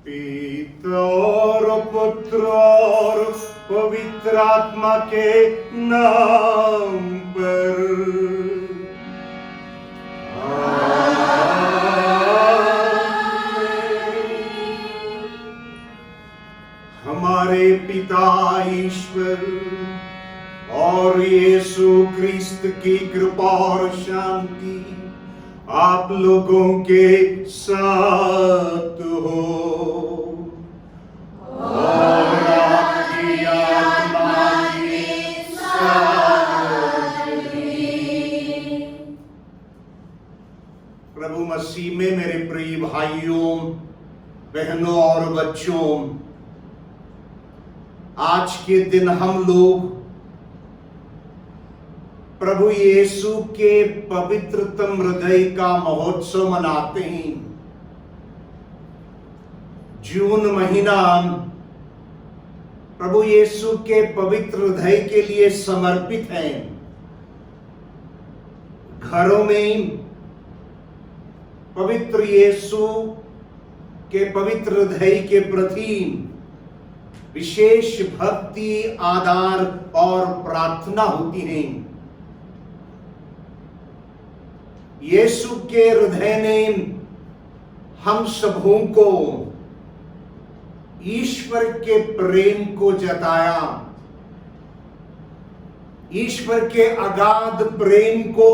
पिता और पुत्र और पवित्र आत्मा के नाम पर हमारे पिता ईश्वर और यीशु क्रिस्त की कृपा और शांति आप लोगों के साथ हो और आपकी आत्मा के साथ भी। प्रभु मसीह में मेरे प्रिय भाइयों, बहनों और बच्चों, आज के दिन हम लोग प्रभु यीशु के पवित्रतम हृदय का महोत्सव मनाते हैं। जून महीना प्रभु यीशु के पवित्र हृदय के लिए समर्पित है। घरों में पवित्र यीशु के पवित्र हृदय के प्रति विशेष भक्ति, आदर और प्रार्थना होती है। यीशु के हृदय ने हम सबों को ईश्वर के प्रेम को जताया। ईश्वर के अगाध प्रेम को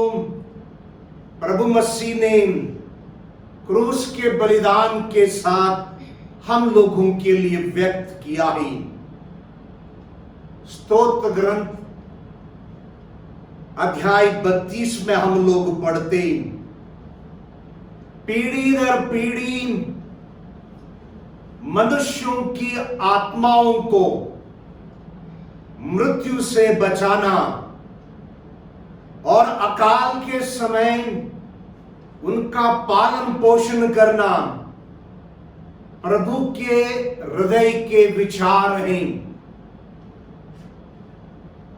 प्रभु मसीह ने क्रूस के बलिदान के साथ हम लोगों के लिए व्यक्त किया है। स्तोत्र ग्रंथ अध्याय 32 में हम लोग पढ़ते, पीढ़ी दर पीढ़ी मनुष्यों की आत्माओं को मृत्यु से बचाना और अकाल के समय उनका पालन पोषण करना प्रभु के हृदय के विचार हैं।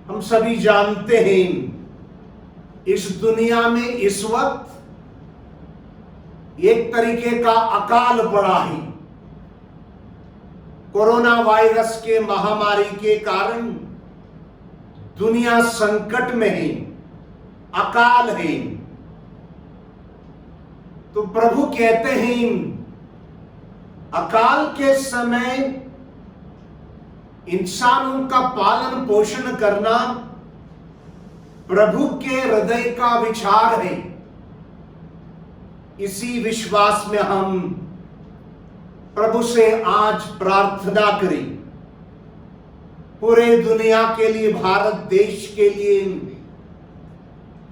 हम सभी जानते हैं इस दुनिया में इस वक्त एक तरीके का अकाल पड़ा है। कोरोना वायरस के महामारी के कारण दुनिया संकट में है, अकाल है। तो प्रभु कहते हैं अकाल के समय इंसानों का पालन पोषण करना प्रभु के हृदय का विचार है। इसी विश्वास में हम प्रभु से आज प्रार्थना करें, पूरे दुनिया के लिए, भारत देश के लिए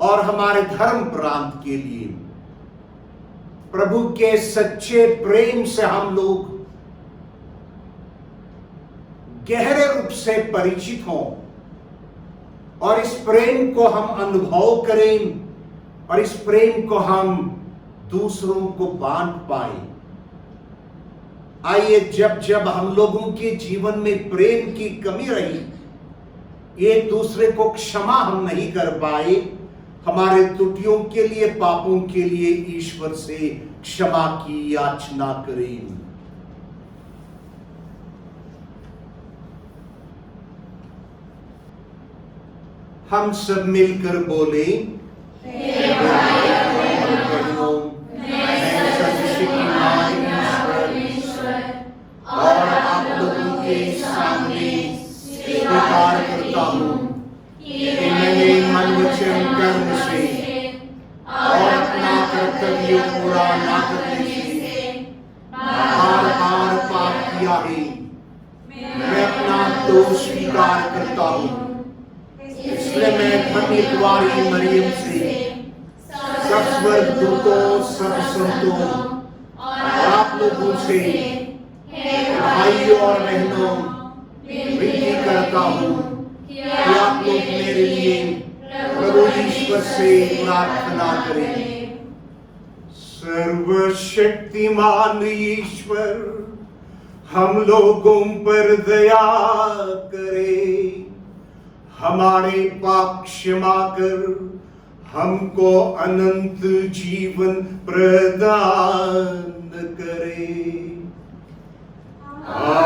और हमारे धर्म प्रांत के लिए। प्रभु के सच्चे प्रेम से हम लोग गहरे रूप से परिचित हों और इस प्रेम को हम अनुभव करें और इस प्रेम को हम दूसरों को बांट पाए। आइए, जब जब हम लोगों के जीवन में प्रेम की कमी रही, एक दूसरे को क्षमा हम नहीं कर पाए, हमारे त्रुटियों के लिए, पापों के लिए ईश्वर से क्षमा की याचना करें। हम सब मिलकर बोले, और आप लोगों के सामने स्वीकार करता हूँ कि मैंने मन, वचन, कर्म से और अपना कर्तव्य पूरा ना करने से बार बार पाप किया है। मैं अपना दोष स्वीकार करता हूँ। इसलिए मैं धन्य कुंवारी मरियम से, सब स्वर्गदूतों, सब संतों और आप लोगों से, भाइयों और बहनों, विनती करता हूँ कि आप लोग मेरे लिए प्रभु ईश्वर से प्रार्थना करें। सर्वशक्तिमान ईश्वर हम लोगों पर दया करे, हमारे पाप क्षमा कर हमको अनंत जीवन प्रदान करे। आमीन।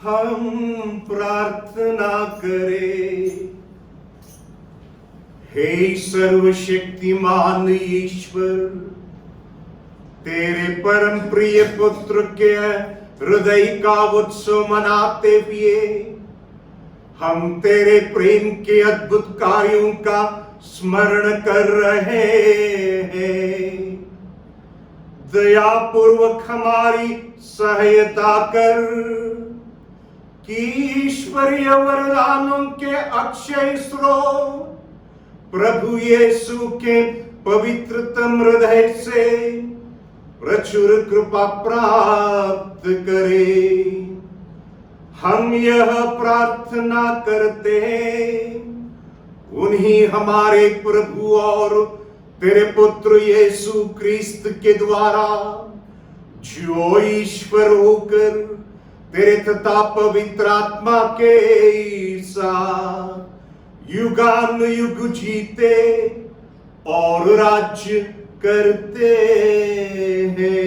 हम प्रार्थना करें। हे सर्वशक्तिमान ईश्वर, तेरे परम प्रिय पुत्र के हृदय का उत्सव मनाते हुए हम तेरे प्रेम के अद्भुत कार्यों का स्मरण कर रहे हैं। दयापूर्वक हमारी सहायता कर कि ईश्वरीय वरदानों के अक्षय स्रोत प्रभु यीशु के पवित्रतम हृदय से प्रचुर कृपा प्राप्त करें। हम यह प्रार्थना करते हैं उन्हीं हमारे प्रभु और तेरे पुत्र यीशु क्रिस्त के द्वारा, जो ईश्वर होकर तेरे तथा पवित्र आत्मा के साथ युगान युग जीते और राज्य करते हैं।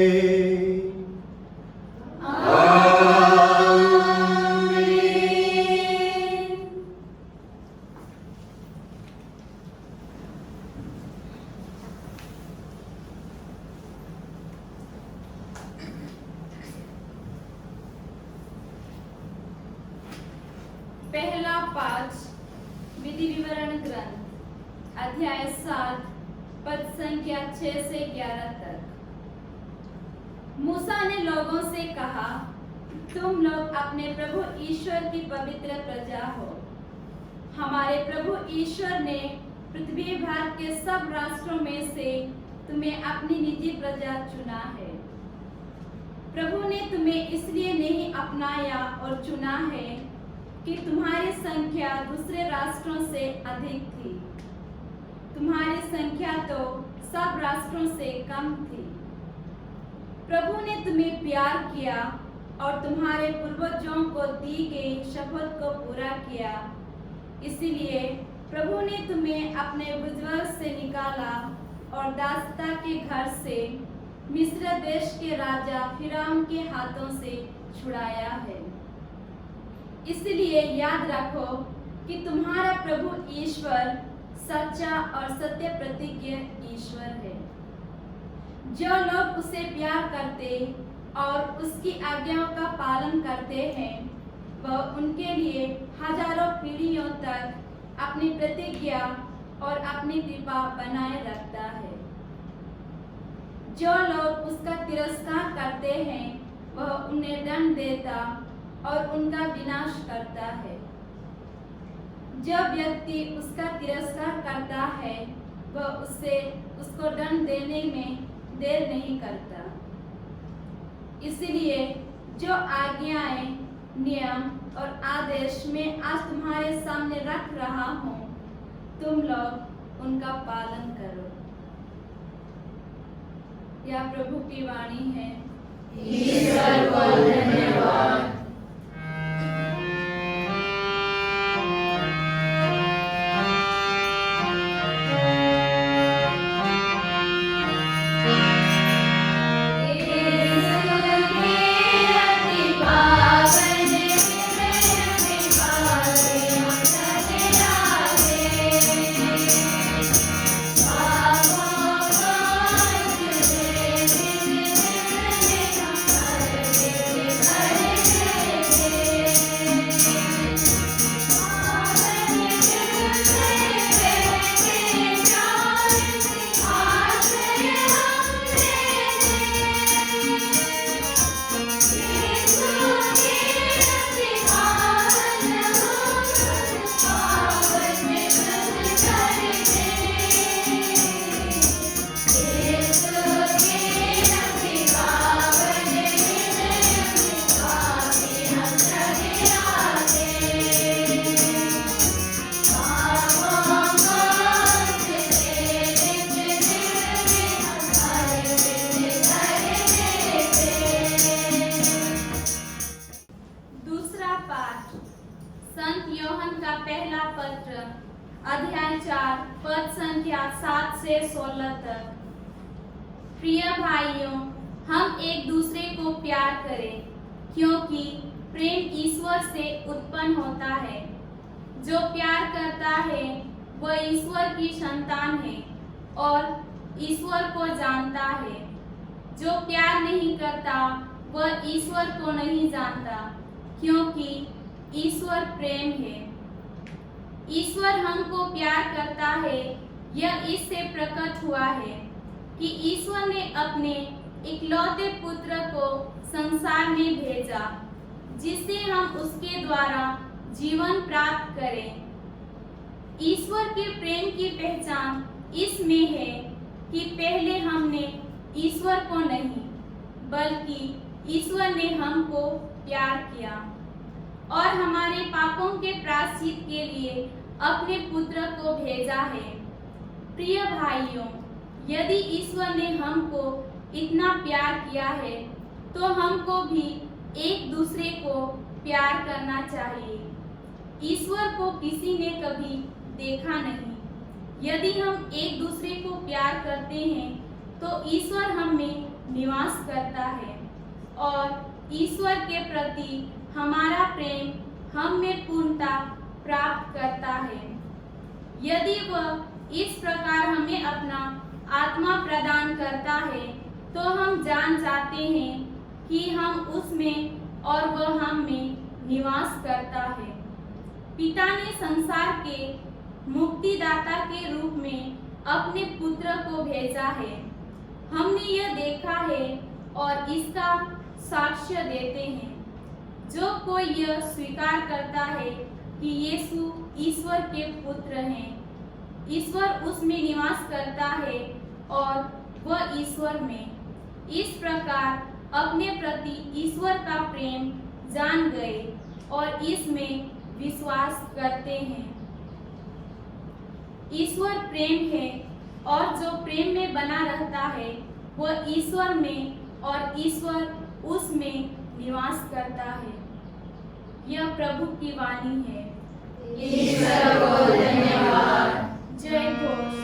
पहला पाठ विधि विवरण ग्रंथ अध्याय 7 पद संख्या 6 से 11 तक। मूसा ने लोगों से कहा, तुम लोग अपने प्रभु ईश्वर की पवित्र प्रजा हो। हमारे प्रभु ईश्वर ने पृथ्वी भर के सब राष्ट्रों में से तुम्हें अपनी निजी प्रजा चुना है। प्रभु ने तुम्हें इसलिए नहीं अपनाया और चुना है कि तुम्हारी संख्या दूसरे राष्ट्रों से अधिक थी। तुम्हारी संख्या तो सब राष्ट्रों से कम थी। प्रभु ने तुम्हें प्यार किया और तुम्हारे पूर्वजों को दी गई शपथ को पूरा किया। इसलिए प्रभु ने तुम्हें अपने बुजुर्ग से निकाला और दासता के घर से मिस्र देश के राजा फिरौन के हाथों से छुड़ाया है। इसलिए याद रखो कि तुम्हारा प्रभु ईश्वर सच्चा और सत्य प्रतिज्ञ ईश्वर है। जो लोग उसे प्यार करते और उसकी आज्ञाओं का पालन करते हैं, वह उनके लिए हजारों पीढ़ियों तक अपनी प्रतिज्ञा और अपनी कृपा बनाए रखता है। जो लोग उसका तिरस्कार करते हैं, वह उन्हें दंड देता और उनका विनाश करता है। जो व्यक्ति उसका तिरस्कार करता है, वह उसको दंड देने में देर नहीं करता। इसलिए जो आज्ञाएं, नियम और आदेश मैं आज तुम्हारे सामने रख रहा हूँ, तुम लोग उनका पालन करो। यह प्रभु की वाणी है। ईश्वर को धन्यवाद। संत यूहन्ना का पहला पत्र अध्याय 4 पद संख्या 7 से 16 तक। प्रिय भाइयों, हम एक दूसरे को प्यार करें, क्योंकि प्रेम ईश्वर से उत्पन्न होता है। जो प्यार करता है वह ईश्वर की संतान है और ईश्वर को जानता है। जो प्यार नहीं करता वह ईश्वर को नहीं जानता, क्योंकि ईश्वर प्रेम है। ईश्वर हमको प्यार करता है, यह इससे प्रकट हुआ है कि ईश्वर ने अपने इकलौते पुत्र को संसार में भेजा, जिससे हम उसके द्वारा जीवन प्राप्त करें। ईश्वर के प्रेम की पहचान इसमें है कि पहले हमने ईश्वर को नहीं, बल्कि ईश्वर ने हमको प्यार किया और हमारे पापों के प्रायश्चित के लिए अपने पुत्र को भेजा है। प्रिय भाइयों, यदि ईश्वर ने हमको इतना प्यार किया है, तो हमको भी एक दूसरे को प्यार करना चाहिए। ईश्वर को किसी ने कभी देखा नहीं। यदि हम एक दूसरे को प्यार करते हैं, तो ईश्वर हम में निवास करता है और ईश्वर के प्रति हमारा प्रेम हम में पूर्णता प्राप्त करता है। यदि वह इस प्रकार हमें अपना आत्मा प्रदान करता है, तो हम जान जाते हैं कि हम उसमें और वह हम में निवास करता है। पिता ने संसार के मुक्तिदाता के रूप में अपने पुत्र को भेजा है। हमने यह देखा है और इसका साक्ष्य देते हैं। जो कोई यह स्वीकार करता है कि यीशु ईश्वर के पुत्र हैं, ईश्वर उसमें निवास करता है और वह ईश्वर में। इस प्रकार अपने प्रति ईश्वर का प्रेम जान गए और इसमें विश्वास करते हैं। ईश्वर प्रेम है और जो प्रेम में बना रहता है वह ईश्वर में और ईश्वर उसमें निवास करता है। यह प्रभु की वाणी है। ईश्वर को धन्यवाद। जय घोष।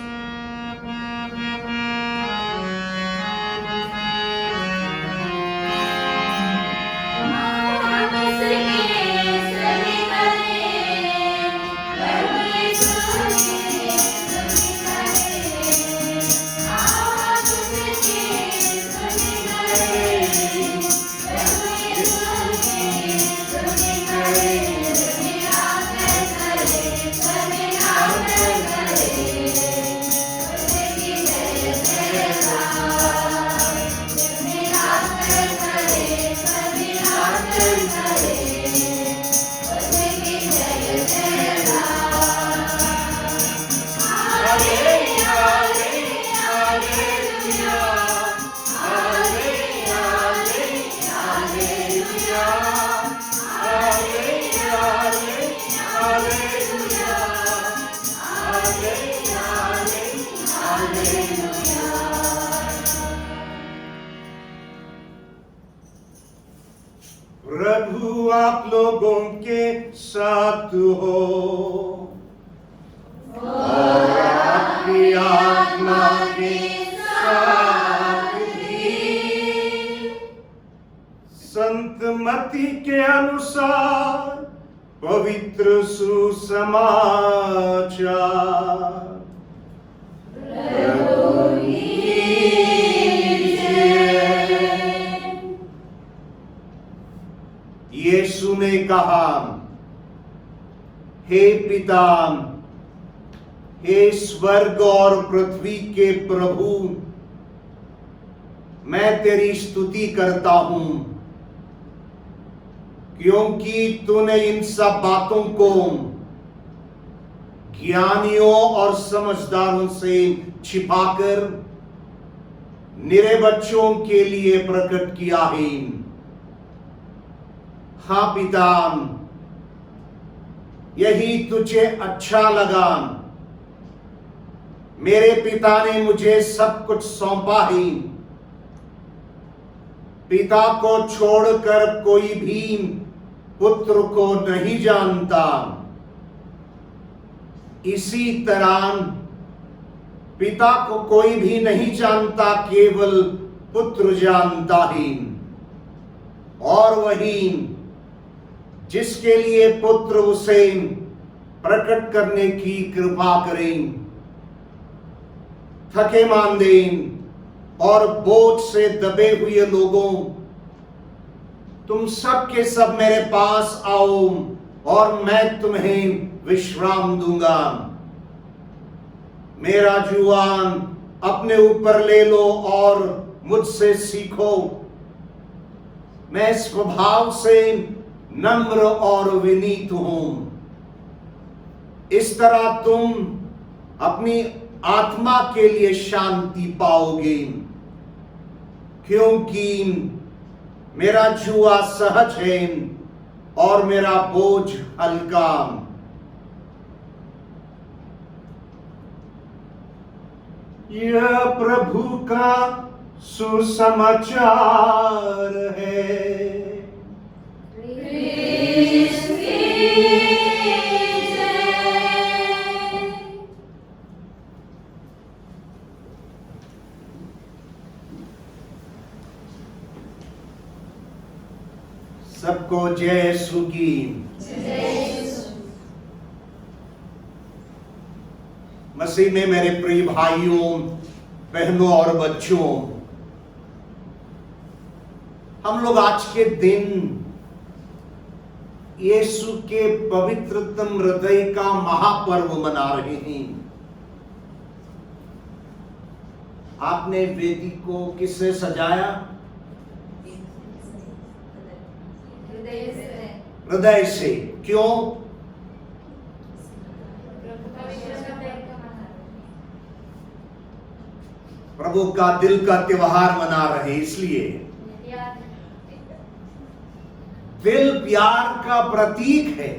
प्रभु आप लोगों के साथ हो और आपकी आत्मा के साथ भी। संत मत्ती के अनुसार पवित्र सुसमाचार। यीशु ने कहा, हे पिता, हे स्वर्ग और पृथ्वी के प्रभु, मैं तेरी स्तुति करता हूं क्योंकि तूने इन सब बातों को ज्ञानियों और समझदारों से छिपाकर निरे बच्चों के लिए प्रकट किया है। हाँ पिता, यही तुझे अच्छा लगा। मेरे पिता ने मुझे सब कुछ सौंपा है। पिता को छोड़कर कोई भी पुत्र को नहीं जानता। इसी तरह पिता को कोई भी नहीं जानता, केवल पुत्र जानता है। और वही जिसके लिए पुत्र उसे प्रकट करने की कृपा करें। थके मांदे और बोझ से दबे हुए लोगों, तुम सब के सब मेरे पास आओ और मैं तुम्हें विश्राम दूंगा। मेरा जुआन अपने ऊपर ले लो और मुझसे सीखो। मैं स्वभाव से नम्र और विनीत हूं। इस तरह तुम अपनी आत्मा के लिए शांति पाओगे, क्योंकि मेरा जुआ सहज है और मेरा बोझ हल्का। यह प्रभु का सुसमाचार है। सबको जय यीशु की। मसीह में मेरे प्रिय भाइयों, बहनों और बच्चों, हम लोग आज के दिन यीशु के पवित्रतम हृदय का महापर्व मना रहे हैं। आपने वेदी को किससे सजाया? हृदय से। हृदय से। क्यों? प्रभु का दिल का त्योहार मना रहे, इसलिए दिल प्यार का प्रतीक है।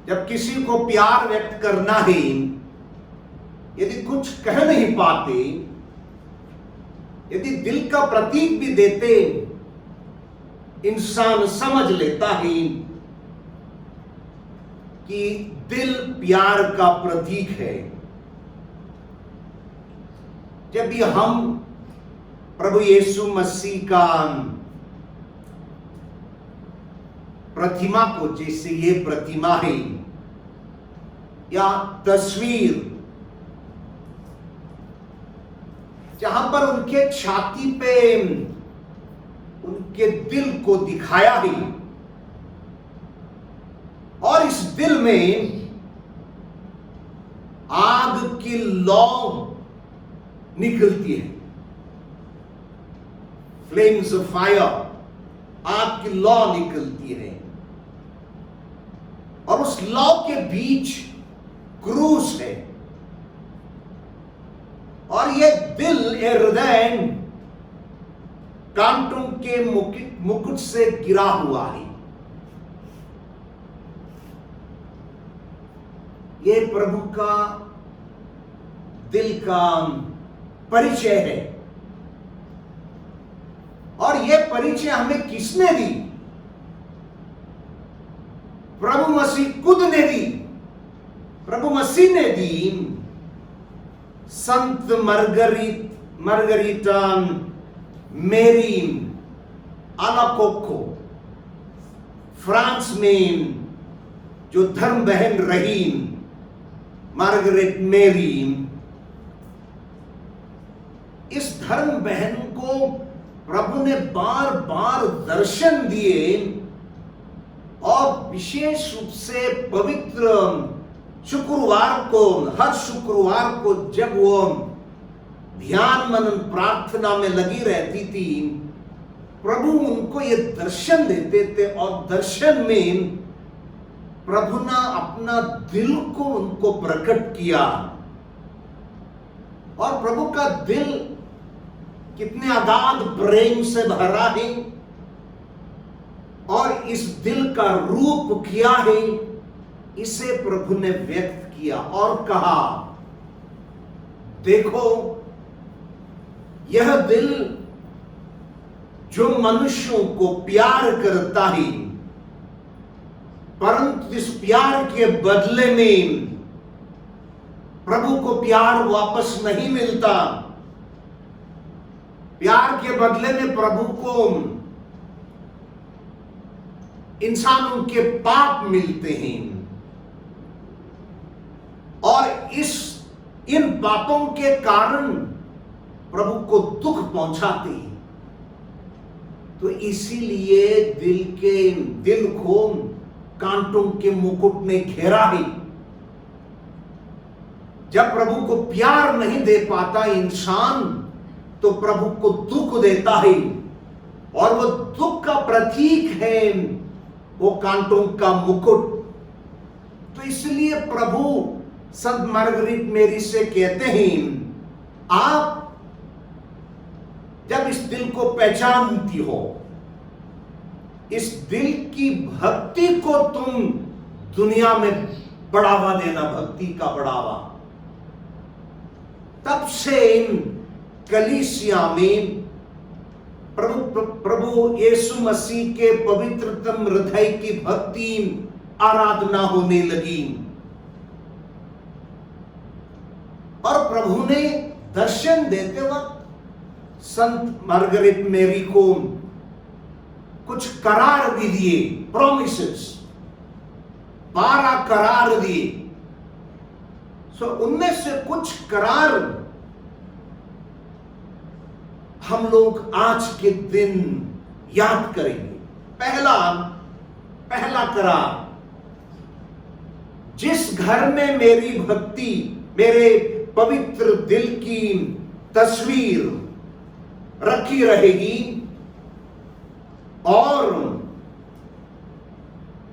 जब किसी को प्यार व्यक्त करना है, यदि कुछ कह नहीं पाते, यदि दिल का प्रतीक भी देते, इंसान समझ लेता है कि दिल प्यार का प्रतीक है। जब भी हम प्रभु यीशु मसीह का प्रतिमा को, जैसे ये प्रतिमा है या तस्वीर, जहां पर उनके छाती पे उनके दिल को दिखाया है, और इस दिल में आग की लौ निकलती है, फ्लेम्स ऑफ फायर, आग की लौ निकलती है, और उस लौ के बीच क्रूस है, और ये दिल, ये हृदय कांटों के मुकुट से गिरा हुआ है। ये प्रभु का दिल का परिचय है, और यह परिचय हमें किसने दी? प्रभु मसीह खुद ने दी। प्रभु मसीह ने दी। संत मार्गरिटा मेरी अलाकोको, फ्रांस में जो धर्म बहन रही मार्गरेट मेरी, इस धर्म बहन को प्रभु ने बार बार दर्शन दिए, और विशेष रूप से पवित्र शुक्रवार को, हर शुक्रवार को जब वो ध्यान मनन प्रार्थना में लगी रहती थी, प्रभु उनको ये दर्शन देते थे, और दर्शन में प्रभु ने अपना दिल को उनको प्रकट किया। और प्रभु का दिल कितने अगाध प्रेम से भरा है, और इस दिल का रूप किया है, इसे प्रभु ने व्यक्त किया और कहा, देखो यह दिल जो मनुष्यों को प्यार करता है, परंतु इस प्यार के बदले में प्रभु को प्यार वापस नहीं मिलता। प्यार के बदले में प्रभु को इंसानों के पाप मिलते हैं, और इन पापों के कारण प्रभु को दुख पहुंचाते हैं। तो इसीलिए दिल को कांटों के मुकुट ने घेरा है। जब प्रभु को प्यार नहीं दे पाता इंसान, तो प्रभु को दुख देता है, और वो दुख का प्रतीक है वो कांटों का मुकुट। तो इसलिए प्रभु संत मार्गरेट मेरी से कहते हैं, आप जब इस दिल को पहचानती हो, इस दिल की भक्ति को तुम दुनिया में बढ़ावा देना, भक्ति का बढ़ावा, तब से कलीसिया में प्रभु यीशु मसीह के पवित्रतम हृदय की भक्ति आराधना होने लगी। और प्रभु ने दर्शन देते वक्त संत मार्गरेट मेरी को कुछ करार भी दिए, प्रोमिसेस, 12 करार दिए। उनमें से कुछ करार हम लोग आज के दिन याद करेंगे। पहला करार, जिस घर में मेरी भक्ति, मेरे पवित्र दिल की तस्वीर रखी रहेगी, और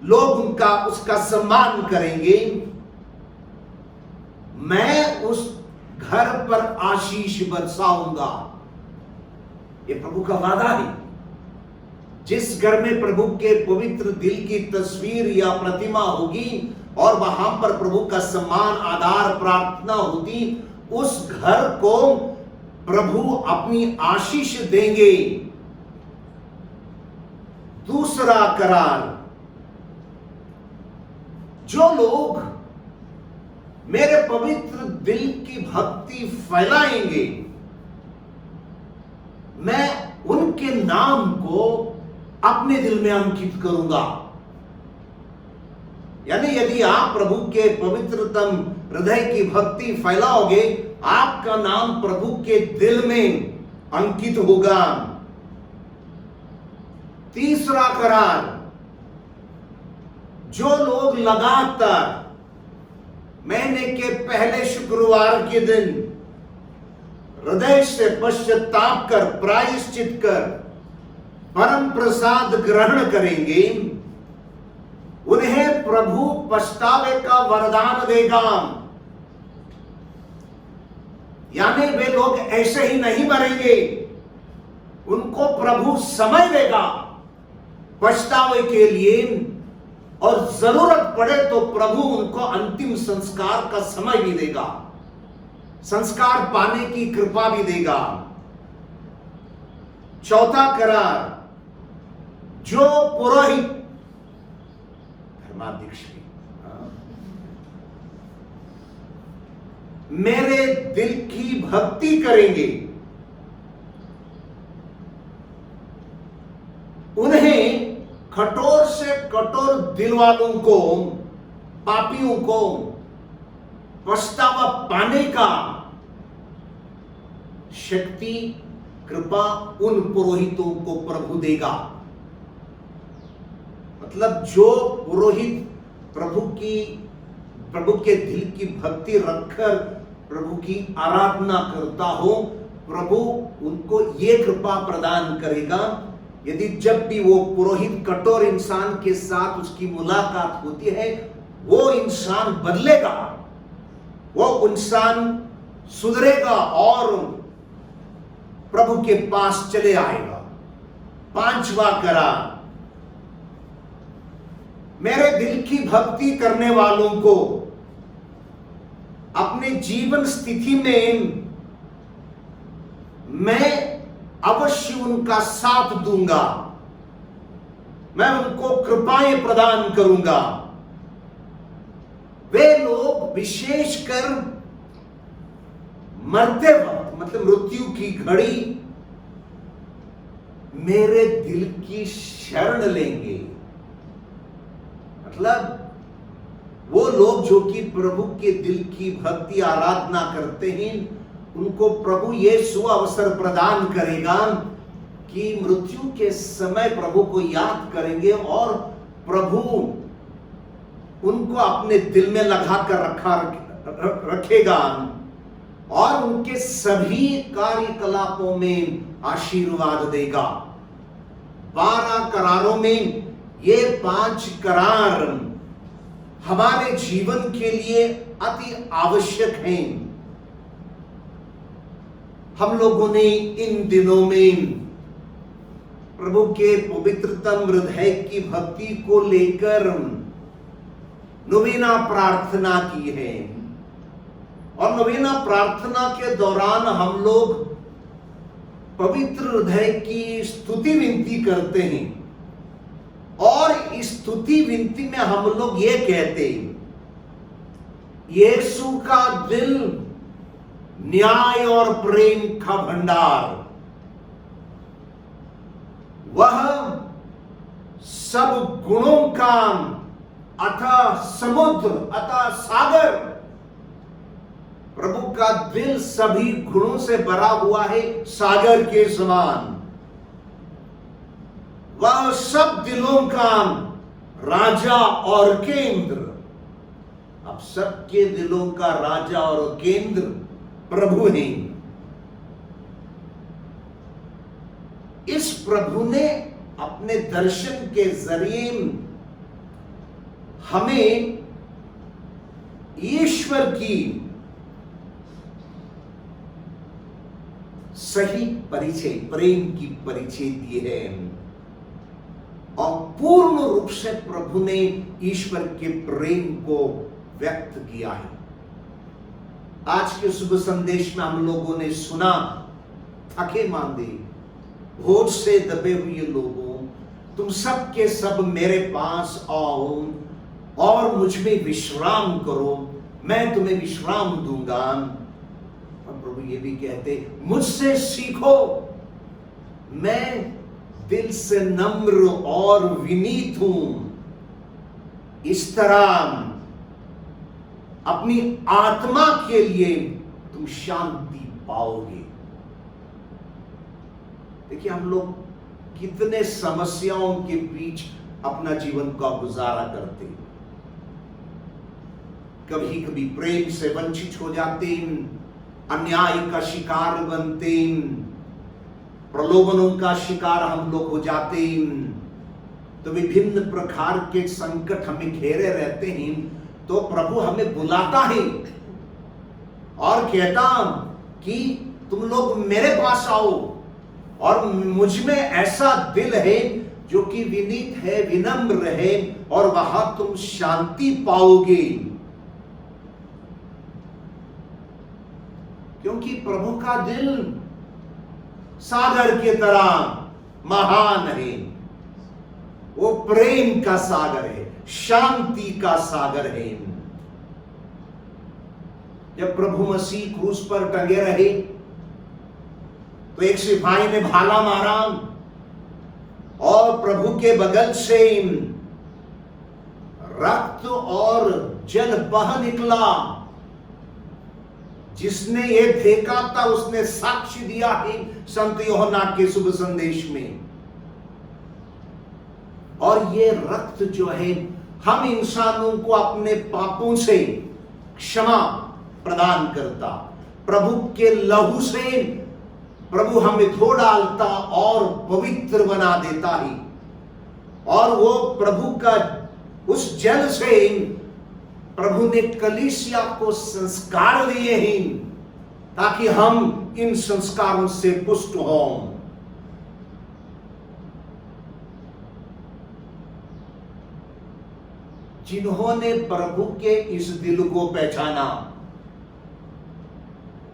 लोग उसका सम्मान करेंगे। मैं उस घर पर आशीष बरसाऊंगा। ये प्रभु का वादा है। जिस घर में प्रभु के पवित्र दिल की तस्वीर या प्रतिमा होगी और वहां पर प्रभु का सम्मान, आदर, प्रार्थना होती, उस घर को प्रभु अपनी आशीष देंगे। दूसरा करार, जो लोग मेरे पवित्र दिल की भक्ति फैलाएंगे, मैं उनके नाम को अपने दिल में अंकित करूंगा। यानी यदि आप प्रभु के पवित्रतम हृदय की भक्ति फैलाओगे, आपका नाम प्रभु के दिल में अंकित होगा। तीसरा करार, जो लोग लगातार महीने के पहले शुक्रवार के दिन हृदय से पश्चाताप कर, प्रायश्चित कर परम प्रसाद ग्रहण करेंगे, उन्हें प्रभु पछतावे का वरदान देगा। यानी वे लोग ऐसे ही नहीं मरेंगे, उनको प्रभु समय देगा पछतावे के लिए, और जरूरत पड़े तो प्रभु उनको अंतिम संस्कार का समय भी देगा, संस्कार पाने की कृपा भी देगा। चौथा करार, जो पुरोहित धर्माध्यक्ष मेरे दिल की भक्ति करेंगे, उन्हें कठोर से कठोर दिल वालों को, पापियों को पछतावा पाने का शक्ति, कृपा उन पुरोहितों को प्रभु देगा। मतलब जो पुरोहित प्रभु के दिल की भक्ति रखकर प्रभु की आराधना करता हो, प्रभु उनको ये कृपा प्रदान करेगा। यदि जब भी वो पुरोहित कठोर इंसान के साथ उसकी मुलाकात होती है, वो इंसान बदलेगा, वो इंसान सुधरेगा और प्रभु के पास चले आएगा। पांचवा करार, मेरे दिल की भक्ति करने वालों को अपने जीवन स्थिति में मैं अवश्य उनका साथ दूंगा, मैं उनको कृपाएं प्रदान करूंगा। वे लोग विशेषकर मरते वक्त, मतलब मृत्यु की घड़ी, मेरे दिल की शरण लेंगे। मतलब वो लोग जो कि प्रभु के दिल की भक्ति आराधना करते हैं, उनको प्रभु यीशु अवसर प्रदान करेगा कि मृत्यु के समय प्रभु को याद करेंगे और प्रभु उनको अपने दिल में लगाकर रखेगा और उनके सभी कार्यकलापों में आशीर्वाद देगा। 12 करारों में ये 5 करार हमारे जीवन के लिए अति आवश्यक हैं। हम लोगों ने इन दिनों में प्रभु के पवित्रतम हृदय की भक्ति को लेकर नवीना प्रार्थना की है, और नवीना प्रार्थना के दौरान हम लोग पवित्र हृदय की स्तुति विनती करते हैं, और इस स्तुति विनती में हम लोग ये कहते हैं, यीशु का दिल न्याय और प्रेम का भंडार, वह सब गुणों का अथाह समुद्र, अथाह सागर, प्रभु का दिल सभी गुणों से भरा हुआ है, सागर के समान। वह सब दिलों का राजा और केंद्र। अब सबके दिलों का राजा और केंद्र प्रभु हैं। इस प्रभु ने अपने दर्शन के जरिए हमें ईश्वर की सही परिचय, प्रेम की परिचय दी है और पूर्ण रूप से प्रभु ने ईश्वर के प्रेम को व्यक्त किया है। आज के शुभ संदेश में हम लोगों ने सुना, थके मांदे भोज से दबे हुए लोगों, तुम सब के सब मेरे पास आओ और मुझ में विश्राम करो, मैं तुम्हें विश्राम दूंगा। और प्रभु ये भी कहते, मुझसे सीखो, मैं दिल से नम्र और विनीत हूं। इस तरह अपनी आत्मा के लिए तुम शांति पाओगे। देखिए, हम लोग कितने समस्याओं के बीच अपना जीवन का गुजारा करते हैं। कभी कभी प्रेम से वंचित हो जाते हैं, अन्याय का शिकार बनते हैं, प्रलोभनों का शिकार हम लोग हो जाते हैं, तो विभिन्न प्रकार के संकट हमें घेरे रहते हैं। तो प्रभु हमें बुलाता है और कहता कि तुम लोग मेरे पास आओ और मुझ में ऐसा दिल है जो कि विनीत है, विनम्र है, और वहां तुम शांति पाओगे। क्योंकि प्रभु का दिल सागर के तरह महान है, वो प्रेम का सागर है, शांति का सागर है। जब प्रभु मसीह क्रूस पर टंगे रहे तो एक सिपाही ने भाला मारा और प्रभु के बगल से रक्त और जल बह निकला। जिसने ये देखा था उसने साक्ष्य दिया है संत यूहन्ना के शुभ संदेश में। और ये रक्त जो है हम इंसानों को अपने पापों से क्षमा प्रदान करता। प्रभु के लहू से प्रभु हमें धो डालता और पवित्र बना देता है। और वो प्रभु का उस जल से प्रभु ने कलीसिया को संस्कार दिए हैं ताकि हम इन संस्कारों से पुष्ट हों। जिन्होंने प्रभु के इस दिल को पहचाना,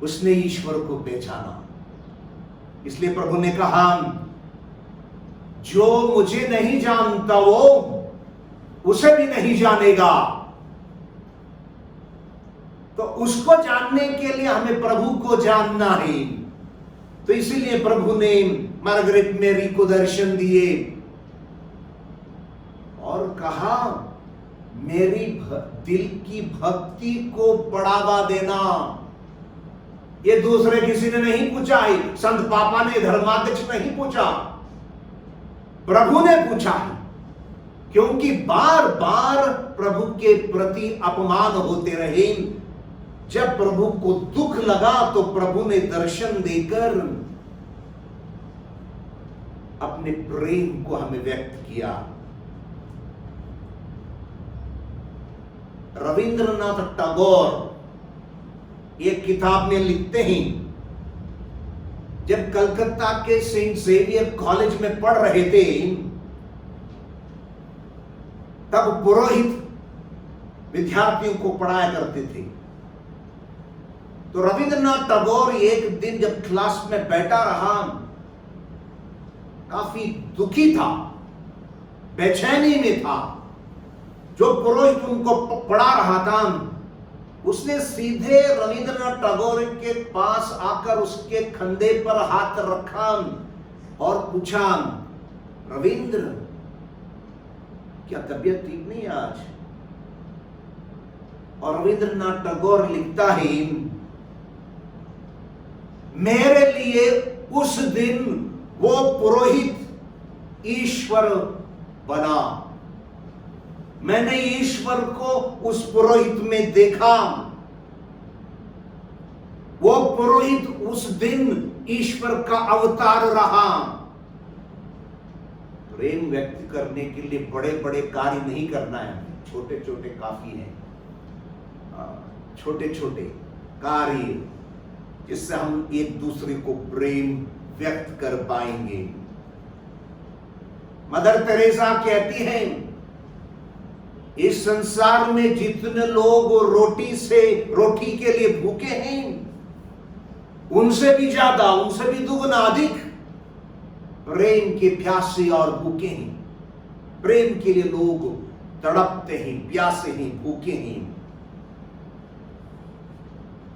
उसने ईश्वर को पहचाना। इसलिए प्रभु ने कहा, जो मुझे नहीं जानता वो उसे भी नहीं जानेगा। तो उसको जानने के लिए हमें प्रभु को जानना है। तो इसीलिए प्रभु ने मार्गरेट मैरी को दर्शन दिए और कहा, मेरी दिल की भक्ति को बढ़ावा देना। ये दूसरे किसी ने नहीं पूछा है, संत पापा ने, धर्माध्यक्ष नहीं पूछा, प्रभु ने पूछा है। क्योंकि बार बार प्रभु के प्रति अपमान होते रहे। जब प्रभु को दुख लगा तो प्रभु ने दर्शन देकर अपने प्रेम को हमें व्यक्त किया। रविंद्रनाथ टैगोर एक किताब में लिखते हैं, जब कलकत्ता के सेंट जेवियर कॉलेज में पढ़ रहे थे तब पुरोहित विद्यार्थियों को पढ़ाया करते थे। तो रविंद्रनाथ टैगोर एक दिन जब क्लास में बैठा रहा, काफी दुखी था, बेचैनी में था। जो पुरोहित उनको पढ़ा रहा था उसने सीधे रविंद्रनाथ टैगोर के पास आकर उसके कंधे पर हाथ रखा और पूछा, रविंद्र, क्या तबीयत ठीक नहीं आज? और रविंद्रनाथ टैगोर लिखता है, मेरे लिए उस दिन वो पुरोहित ईश्वर बना। मैंने ईश्वर को उस पुरोहित में देखा। वो पुरोहित उस दिन ईश्वर का अवतार रहा। प्रेम व्यक्त करने के लिए बड़े बड़े कार्य नहीं करना है, छोटे छोटे काफी हैं। छोटे छोटे कार्य जिससे हम एक दूसरे को प्रेम व्यक्त कर पाएंगे। मदर तेरेसा कहती हैं, इस संसार में जितने लोग रोटी के लिए भूखे हैं, उनसे भी ज्यादा, उनसे भी दुगना अधिक प्रेम के प्यासे और भूखे हैं। प्रेम के लिए लोग तड़पते हैं, प्यासे हैं, भूखे हैं।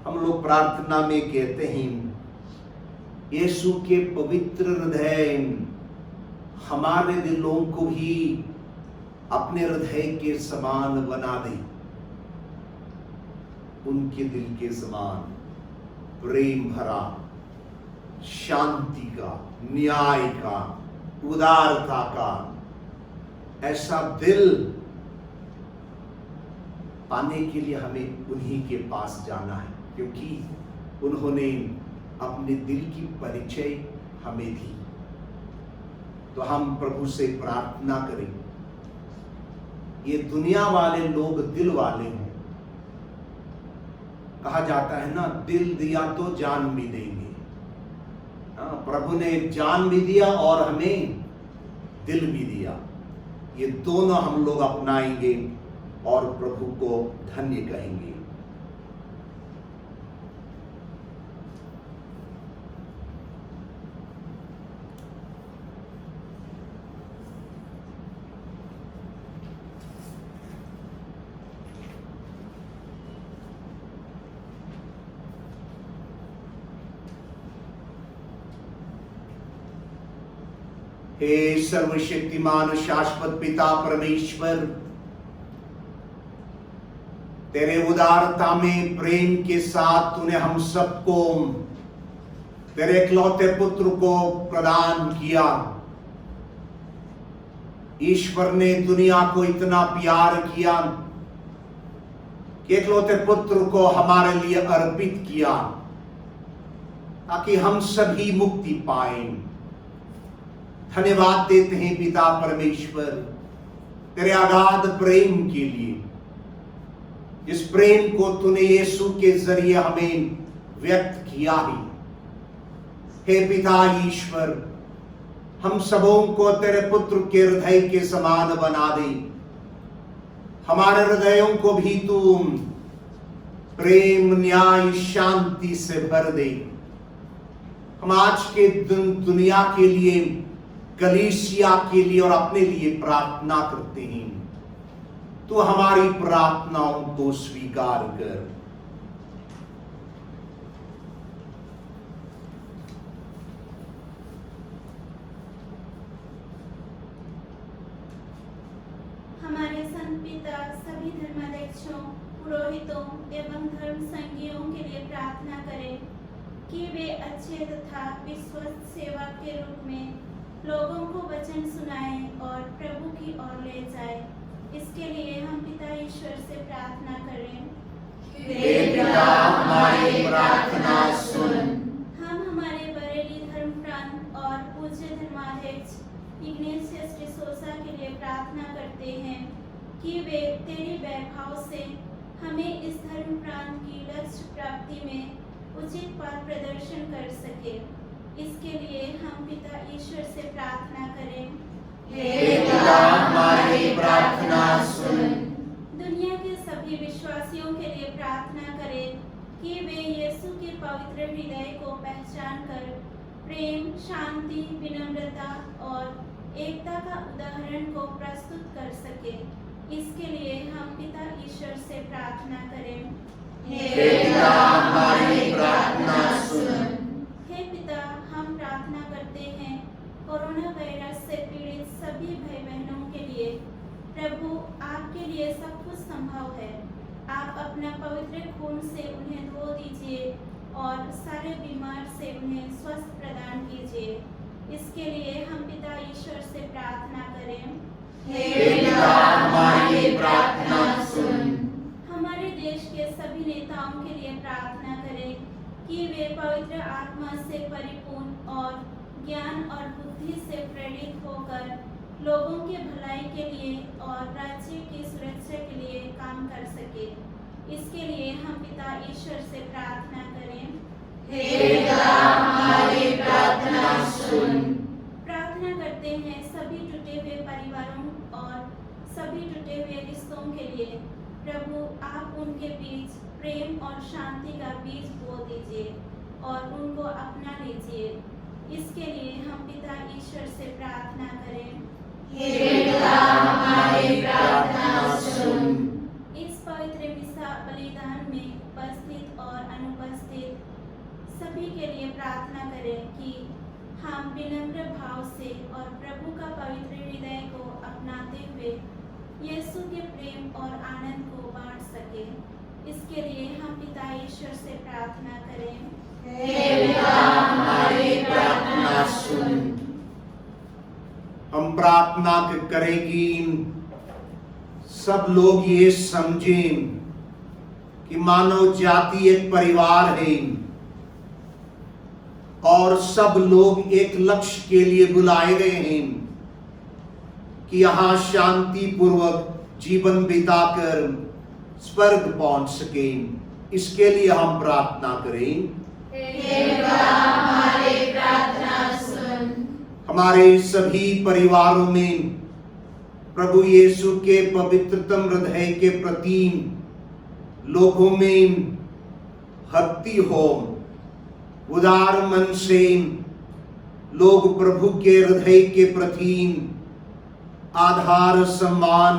हम लोग प्रार्थना में कहते हैं, यीशु के पवित्र हृदय हमारे दिलों को भी अपने हृदय के समान बना दे, उनके दिल के समान प्रेम भरा, शांति का, न्याय का, उदारता का ऐसा दिल पाने के लिए हमें उन्हीं के पास जाना है, क्योंकि उन्होंने अपने दिल की परिचय हमें दी। तो हम प्रभु से प्रार्थना करें, ये दुनिया वाले लोग दिल वाले हैं। कहा जाता है ना, दिल दिया तो जान भी देंगे। प्रभु ने जान भी दिया और हमें दिल भी दिया। ये दोनों हम लोग अपनाएंगे और प्रभु को धन्य कहेंगे। हे सर्वशक्तिमान शाश्वत पिता परमेश्वर, तेरे उदारता में प्रेम के साथ तूने हम सबको तेरे इकलौते पुत्र को प्रदान किया। ईश्वर ने दुनिया को इतना प्यार किया कि इकलौते पुत्र को हमारे लिए अर्पित किया, ताकि हम सभी मुक्ति पाएं। धन्यवाद देते हैं पिता परमेश्वर तेरे अगाध प्रेम के लिए, जिस प्रेम को तूने यीशु के जरिए हमें व्यक्त किया है। हे पिता ईश्वर, हम सबों को तेरे पुत्र के हृदय के समान बना दे। हमारे हृदयों को भी तू प्रेम, न्याय, शांति से भर दे। हम आज के दिन दुनिया के लिए, कलीसिया के लिए और अपने लिए प्रार्थना करते हैं। तो हमारी प्रार्थनाओं को स्वीकार कर। हमारे संत पिता सभी धर्माध्यक्षों, पुरोहितों एवं धर्म संघियों के लिए प्रार्थना करें कि वे अच्छे तथा विश्वस्त सेवक के रूप में लोगों को वचन सुनाएं और प्रभु की ओर ले जाएं। इसके लिए हम पिता ईश्वर से प्रार्थना करें। हे पिता, हमारी प्रार्थना सुन। हम हमारे बरेली धर्मप्रांत और पूज्य धर्माध्यक्ष इग्नेशियस डिसोजा के लिए प्रार्थना करते हैं कि वे तेरी वैभव से हमें इस धर्म प्रांत की लक्ष्य प्राप्ति में उचित पथ प्रदर्शन कर सके। इसके लिए हम पिता ईश्वर से प्रार्थना करें। हे पिता, हमारी प्रार्थना सुन। दुनिया के सभी विश्वासियों के लिए प्रार्थना करें कि वे यीशु के पवित्र हृदय को पहचान कर प्रेम, शांति, विनम्रता और एकता का उदाहरण को प्रस्तुत कर सके। इसके लिए हम पिता ईश्वर से प्रार्थना करें। हे पिता, हमारी प्रार्थना सुन। हे पिता, हम प्रार्थना करते हैं कोरोना वायरस से पीड़ित सभी भाई बहनों के लिए। प्रभु, आपके लिए सब कुछ संभव है। आप अपना पवित्र खून से उन्हें धो दीजिए और सारे बीमार से उन्हें स्वस्थ प्रदान कीजिए। इसके लिए हम पिता ईश्वर से प्रार्थना करें। हे पिता, हमारी प्रार्थना सुन। हमारे देश के सभी नेताओं के लिए प्रार्थना करें कि वे पवित्र आत्मा से परिपूर्ण और ज्ञान और बुद्धि से प्रेरित होकर लोगों के भलाई के लिए और राज्य की सुरक्षा के लिए काम कर सके। इसके लिए हम पिता ईश्वर से प्रार्थना करें। हे पिता हमारी प्रार्थना सुन। प्रार्थना करते हैं सभी टूटे हुए परिवारों और सभी टूटे हुए रिश्तों के लिए। प्रभु आप उनके बीच प्रेम और शांति का बीज बो दीजिए और उनको अपना लीजिए। इसके लिए हम पिता ईश्वर से प्रार्थना करें। हे पिता हमारी प्रार्थना सुन। इस पवित्र मिसा बलिदान में उपस्थित और अनुपस्थित सभी के लिए प्रार्थना करें कि हम विनम्र भाव से और प्रभु का पवित्र हृदय को अपनाते हुए यीशु के प्रेम और आनंद को बांट सके। इसके लिए हम पिता ईश्वर से प्रार्थना करें। हे पिता हमारी प्रार्थना सुन। हम प्रार्थना करें कि सब लोग ये समझें कि मानव जाति एक परिवार है और सब लोग एक लक्ष्य के लिए बुलाए गए हैं कि यहाँ शांति पूर्वक जीवन बिताकर स्वर्ग पहुंच सके। इसके लिए हम प्रार्थना करें। हे पिता हमारी प्रार्थना सुन। हमारे सभी परिवारों में प्रभु यीशु के पवित्रतम हृदय के प्रति लोगों में भक्ति हो। उदार मन से लोग प्रभु के हृदय के प्रति आधार, सम्मान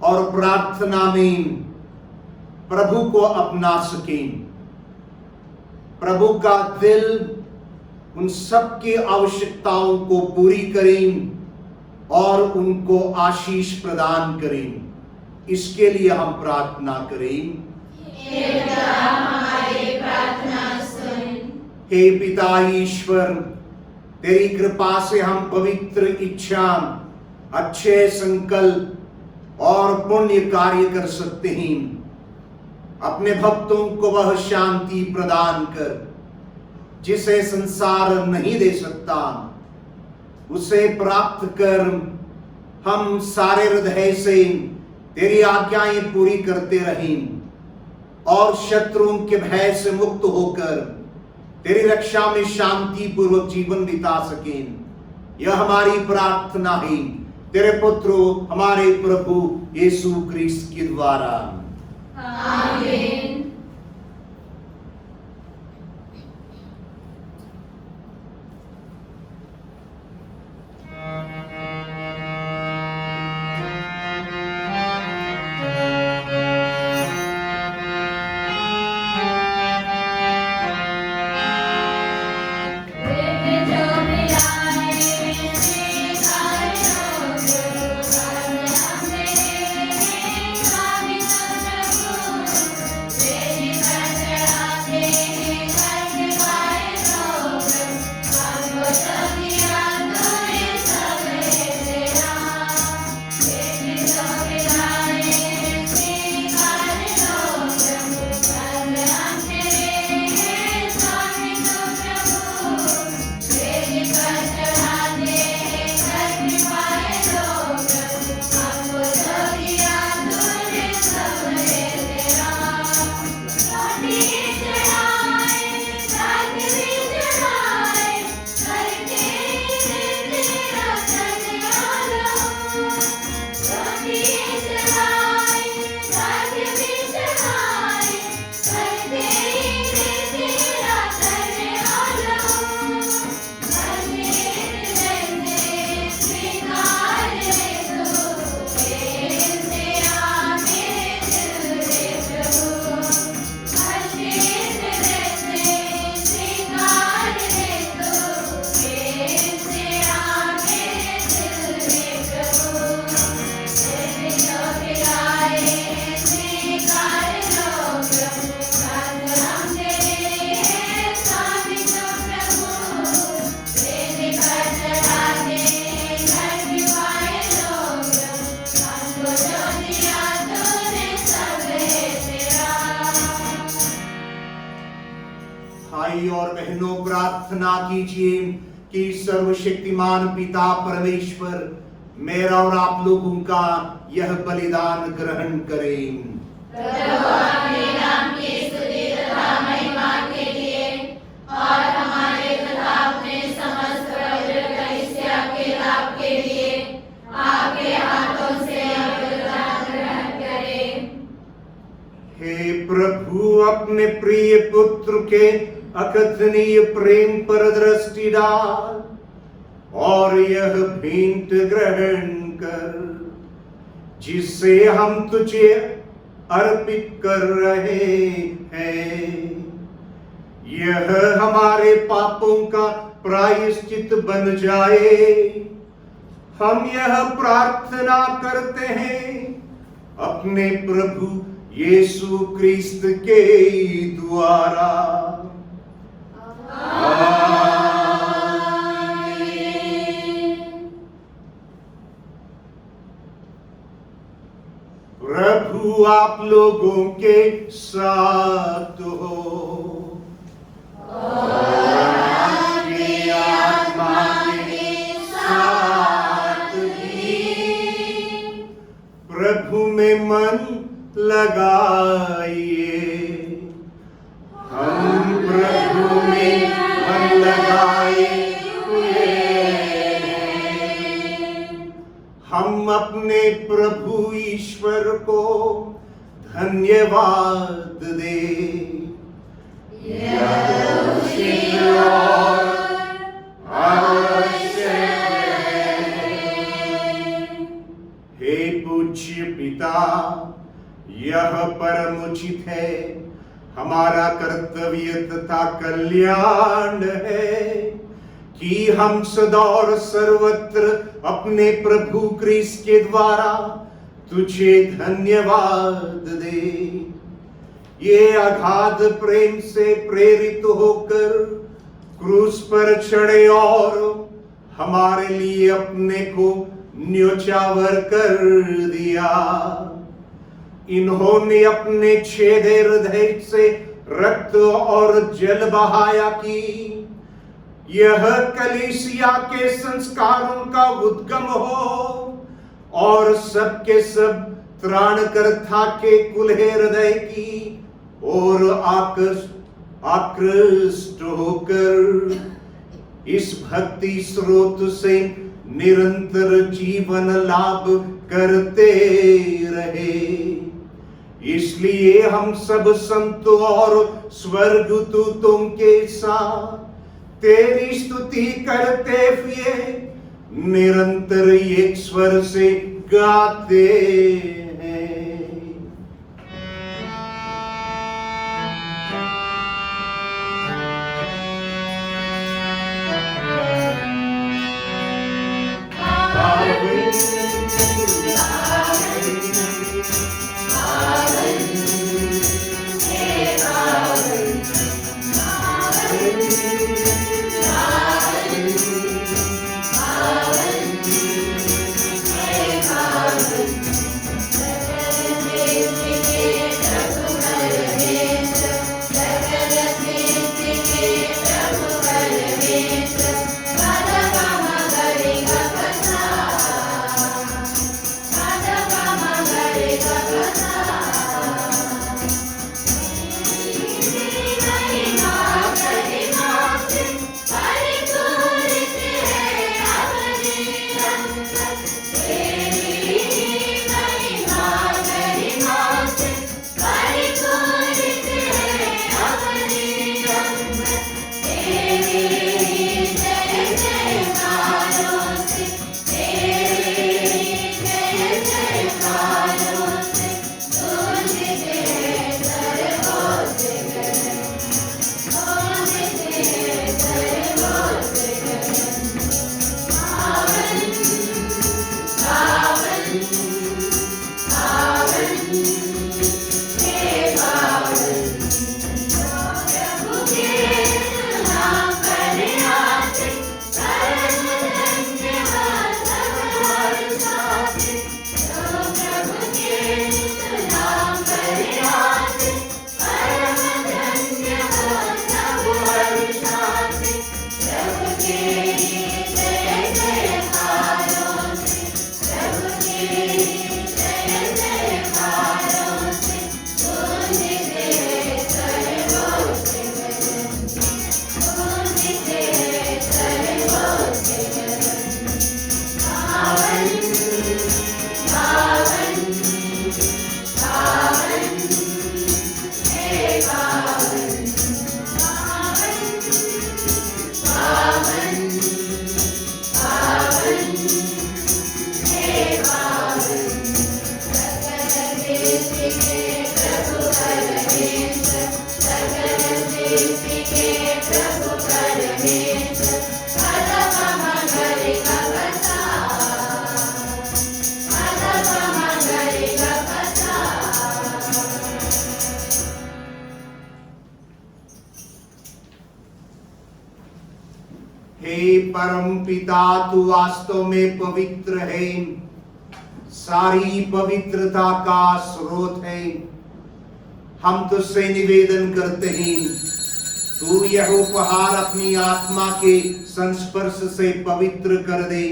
और प्रार्थना में प्रभु को अपना सकें। प्रभु का दिल उन सब की आवश्यकताओं को पूरी करें और उनको आशीष प्रदान करें। इसके लिए हम प्रार्थना करें। हे पिता हमारी प्रार्थना सुन। हे पिता ईश्वर, तेरी कृपा से हम पवित्र इच्छा, अच्छे संकल्प और पुण्य कार्य कर सकते हैं। अपने भक्तों को वह शांति प्रदान कर जिसे संसार नहीं दे सकता, उसे प्राप्त कर हम सारे हृदय से तेरी आज्ञाएं पूरी करते रहें और शत्रुओं के भय से मुक्त होकर तेरी रक्षा में शांति पूर्वक जीवन बिता सकें। यह हमारी प्रार्थना है तेरे पुत्र हमारे प्रभु यीशु क्रिस्त के द्वारा। आमीन। भाई और बहनों, प्रार्थना कीजिए कि सर्वशक्तिमान पिता परमेश्वर मेरा और आप लोगों का यह बलिदान ग्रहण करें। प्रभु अपने नाम की स्तुति तथा महिमा के लिए और हमारे तथा अपने समस्त पवित्र कलीसिया के लाभ के लिए आपके हाथों से बलिदान ग्रहण करें। हे प्रभु, अपने प्रिय पुत्र के अकथनीय प्रेम पर दृष्टि डाल और यह भेंट ग्रहण कर, जिसे हम तुझे अर्पित कर रहे हैं। यह हमारे पापों का प्रायश्चित बन जाए। हम यह प्रार्थना करते हैं अपने प्रभु यीशु क्रिस्त के द्वारा। प्रभु आप लोगों के साथ हो और आपकी आत्मा के साथ भी। प्रभु में मन लगाइए। हम प्रभु में मन लगाए हुए हैं। हम अपने प्रभु ईश्वर को धन्यवाद दें। यह उचित और आवश्यक है। हे पूज्य पिता, यह परम उचित है, हमारा कर्तव्य तथा कल्याण है कि हम सदा और सर्वत्र अपने प्रभु क्रिस्त के द्वारा तुझे धन्यवाद दे। ये अगाध प्रेम से प्रेरित होकर क्रूस पर चढ़े और हमारे लिए अपने को न्योछावर कर दिया। इन्होंने अपने छेदे हृदय से रक्त और जल बहाया कि यह कलीसिया के संस्कारों का उद्गम हो और सबके सब त्राणकर्ता के कुल्हे हृदय की और आकृष्ट होकर इस भक्ति स्रोत से निरंतर जीवन लाभ करते रहे। इसलिए हम सब संतों और स्वर्गदूतों के साथ तेरी स्तुति करते हुए निरंतर एक स्वर से गाते हैं। हे परम पिता, तू वास्तव में पवित्र है, सारी पवित्रता का स्रोत है। हम तुझसे निवेदन करते हैं, तू यह उपहार अपनी आत्मा के संस्पर्श से पवित्र कर दे,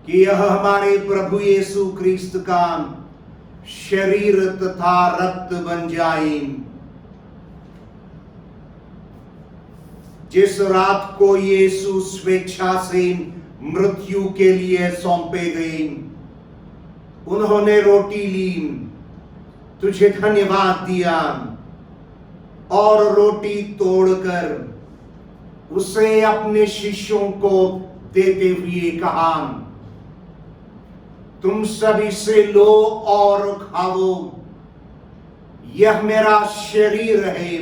कि यह हमारे प्रभु यीशु क्रिस्त का शरीर तथा रक्त बन जाए। जिस रात को यीशु स्वेच्छा से मृत्यु के लिए सौंपे गए, उन्होंने रोटी ली, तुझे धन्यवाद दिया और रोटी तोड़कर उसे अपने शिष्यों को देते हुए कहा, तुम सभी से लो और खाओ, यह मेरा शरीर है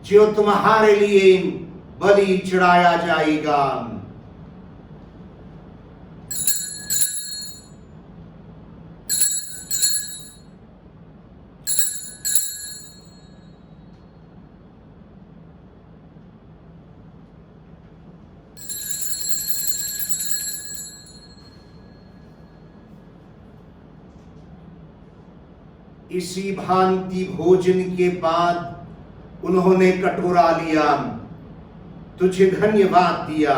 जो तुम्हारे लिए बलि चढ़ाया जाएगा। इसी भांति भोजन के बाद उन्होंने कटोरा लिया, तुझे धन्यवाद दिया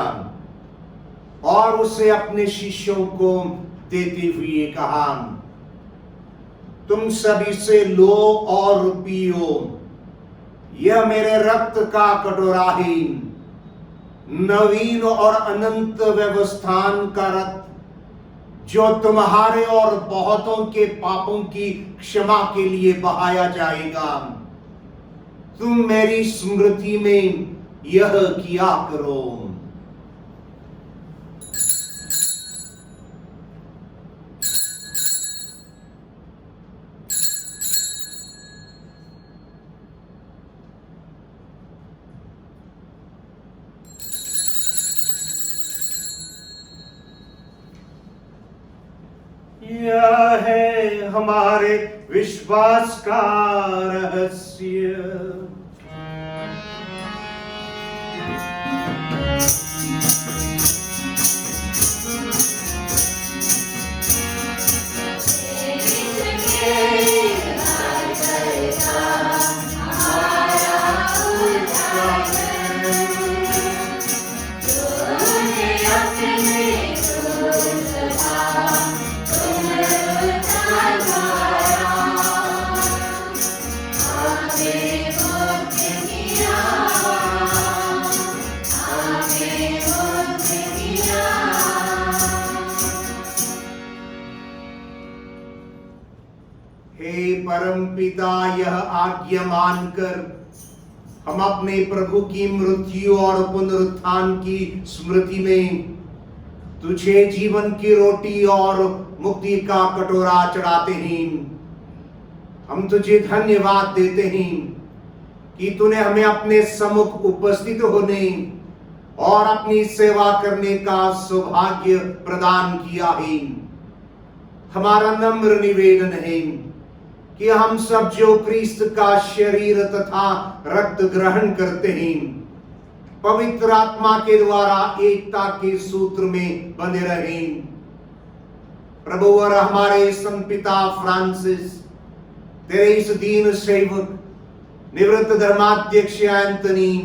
और उसे अपने शिष्यों को देते हुए कहा, तुम सभी से लो और पियो, यह मेरे रक्त का कटोरा है, नवीन और अनंत व्यवस्थान का रक्त, जो तुम्हारे और बहुतों के पापों की क्षमा के लिए बहाया जाएगा। तुम मेरी स्मृति में यह किया करो। यह है हमारे विश्वास का रहस्य। परम पिता, यह आज्ञा मानकर हम अपने प्रभु की मृत्यु और पुनरुत्थान की स्मृति में तुझे जीवन की रोटी और मुक्ति का कटोरा चढ़ाते हैं। हम तुझे धन्यवाद देते हैं कि तूने हमें अपने सम्मुख उपस्थित होने और अपनी सेवा करने का सौभाग्य प्रदान किया है। हमारा नम्र निवेदन है कि हम सब जो क्रिस्त का शरीर तथा रक्त ग्रहण करते हैं, पवित्र आत्मा के द्वारा एकता के सूत्र में बंधे रहें। प्रभु और हमारे संपिता फ्रांसिस, तेरे इस दीन सेवक निवृत्त धर्माध्यक्ष एंथनी,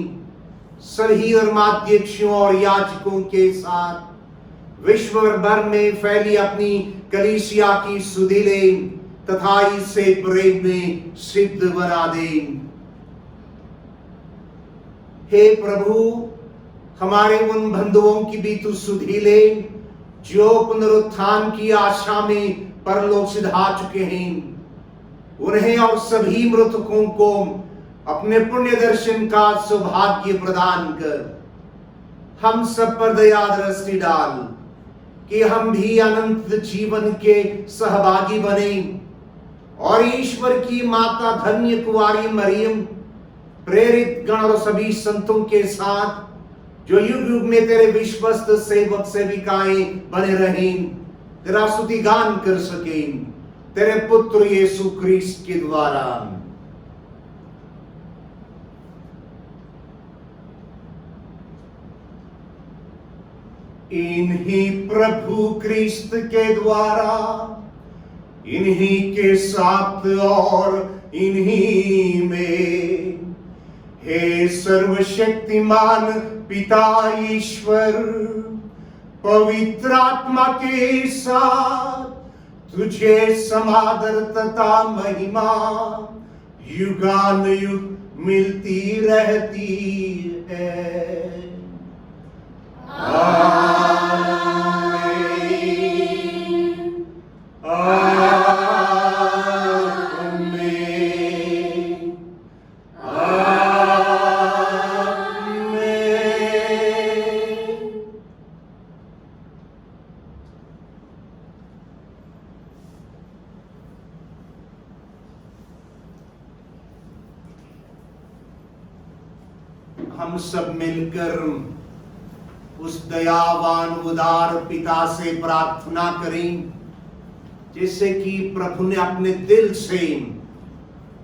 सभी धर्माध्यक्षों और याजकों के साथ विश्व भर में फैली अपनी कलीसिया की सुधीले तथा इसे प्रेम में सिद्ध बना दे। हे प्रभु, हमारे उन बंधुओं की भी तू सुधि ले जो पुनरुत्थान की आशा में परलोक सिधा चुके हैं। उन्हें और सभी मृतकों को अपने पुण्य दर्शन का सौभाग्य प्रदान कर। हम सब पर दया दृष्टि डाल कि हम भी अनंत जीवन के सहभागी बने और ईश्वर की माता धन्य कुंवारी मरियम, प्रेरित गण और सभी संतों के साथ जो युग युग में तेरे विश्वस्त सेवक सेविकाएं बने रहें, तेरा स्तुति गान कर सकें, तेरे पुत्र यीशु क्रिस्त के द्वारा। इन्हीं प्रभु क्रिस्त के द्वारा, इन्हीं के साथ और इन्हीं में, हे सर्वशक्तिमान पिता ईश्वर, पवित्र आत्मा के साथ तुझे समादर तथा महिमा युगानुयुग मिलती रहती है। आमीन। आमीन। आमीन। हम सब मिलकर उस दयावान उदार पिता से प्रार्थना करें, जैसे कि प्रभु ने अपने दिल से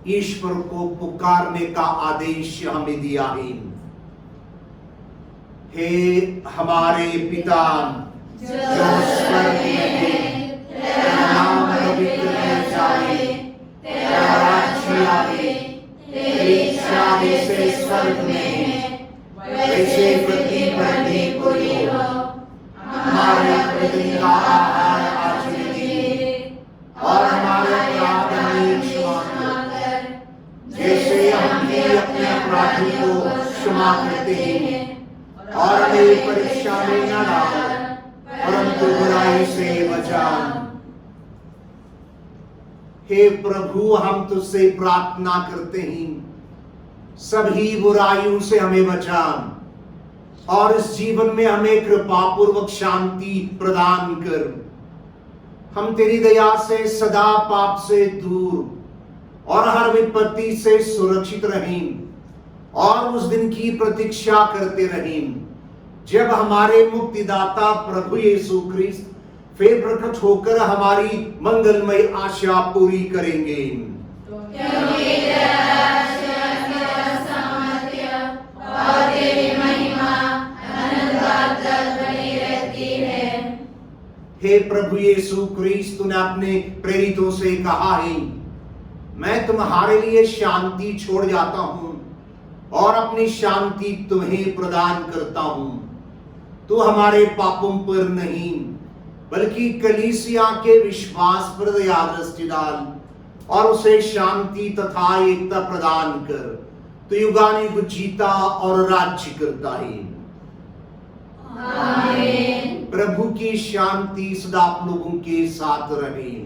ईश्वर को पुकारने का आदेश हमें दिया है। हे हमारे पिता जो स्वर्ग में है, तेरा नाम पवित्र है जाए, तेरा राज्य आए, तेरी इच्छा जैसे स्वर्ग में है वैसे पृथ्वी पर भी पूरी हो। हमारे प्रतिदिन का आहार आज हमें दे, और हमारे अपराध हमें क्षमा कर, जैसे हम भी अपने अपराधी को क्षमा करते हैं, और हमें परीक्षा में न डाल, परंतु बुराई से बचा। हे प्रभु, हम तुझसे प्रार्थना करते हैं, सभी बुराइयों से हमें बचा, और इस जीवन में हमें कृपा पूर्वक शांति प्रदान कर। हम तेरी दया से सदा पाप से दूर और हर विपत्ति से सुरक्षित रहें, और उस दिन की प्रतीक्षा करते रहें जब हमारे मुक्तिदाता प्रभु यीशु ख्रिस्त फिर प्रकट होकर हमारी मंगलमय आशा पूरी करेंगे। और तेरी महिमा अनंतकाल तक बनी रहती है। हे प्रभु यीशु ख्रिस्त, तूने अपने प्रेरितों से कहा है, मैं तुम्हारे लिए शांति छोड़ जाता हूं और अपनी शांति तुम्हें प्रदान करता हूं। तू हमारे पापों पर नहीं बल्कि कलीसिया के विश्वास पर दया दृष्टि डाल और उसे शांति तथा एकता प्रदान कर। तो युगानुयुग जीता और राज्य करता है। आमीन। प्रभु की शांति सदा आप लोगों के साथ रहे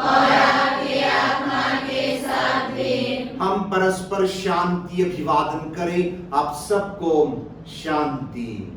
और आपकी आत्मा के साथ भी। हम परस्पर शांति अभिवादन करें। आप सबको शांति।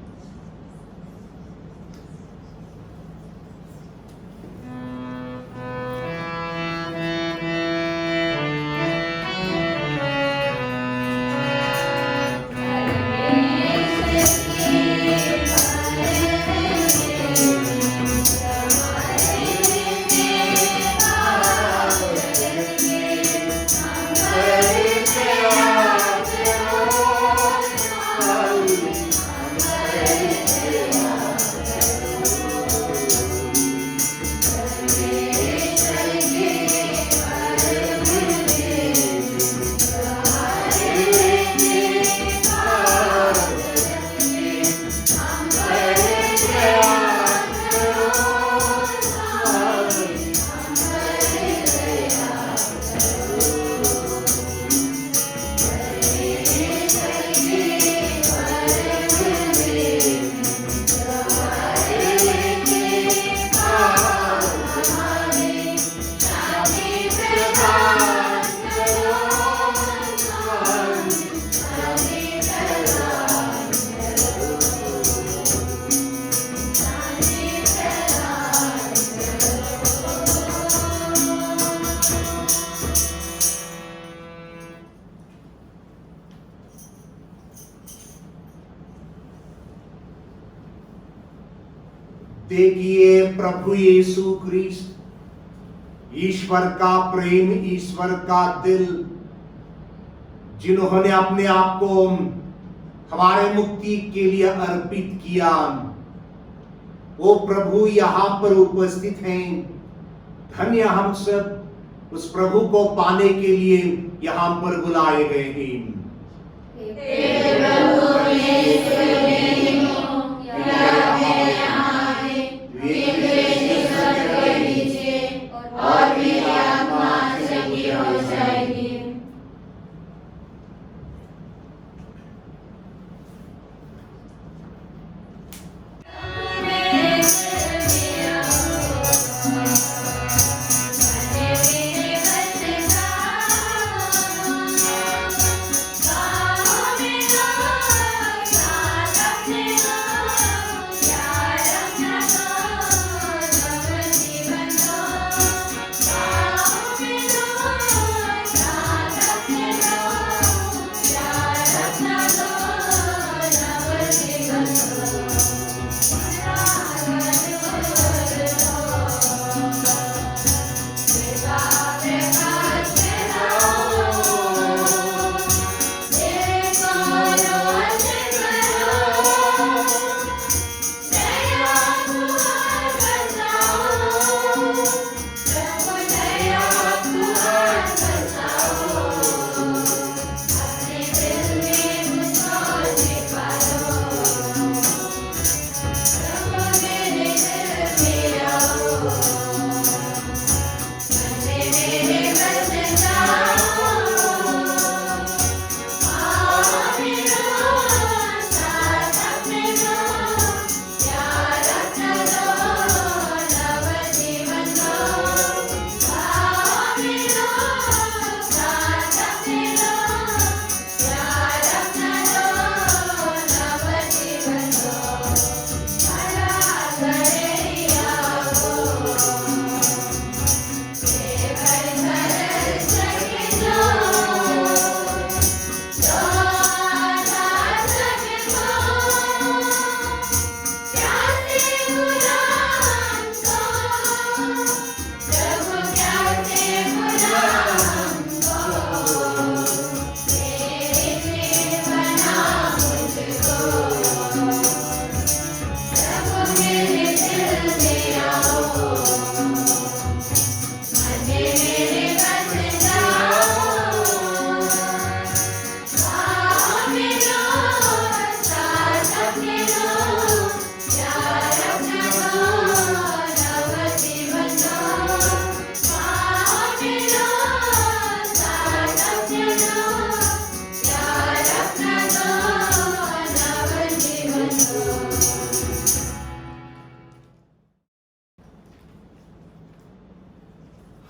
देखिए प्रभु यीशु ख्रिस्त, ईश्वर का प्रेम, ईश्वर का दिल, जिन्होंने अपने आप को हमारे मुक्ति के लिए अर्पित किया। वो प्रभु यहाँ पर उपस्थित हैं। धन्य हम सब उस प्रभु को पाने के लिए यहाँ पर बुलाए गए हैं।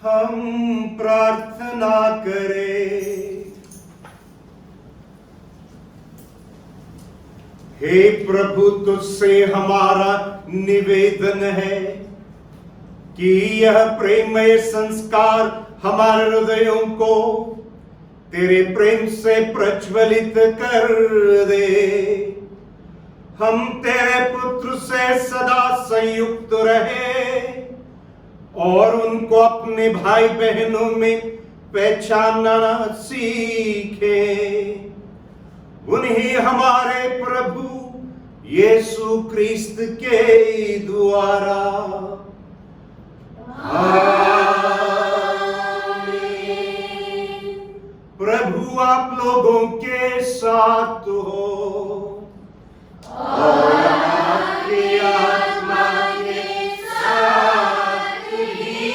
हम प्रार्थना करें। हे प्रभु, तुझसे हमारा निवेदन है कि यह प्रेममय संस्कार हमारे हृदयों को तेरे प्रेम से प्रज्वलित कर दे। हम तेरे पुत्र से सदा संयुक्त रहे और उनको अपने भाई बहनों में पहचानना सीखे। उन्हीं हमारे प्रभु यीशु क्रिस्त के द्वारा। प्रभु आप लोगों के साथ हो और आपकी आत्मा के साथ भी।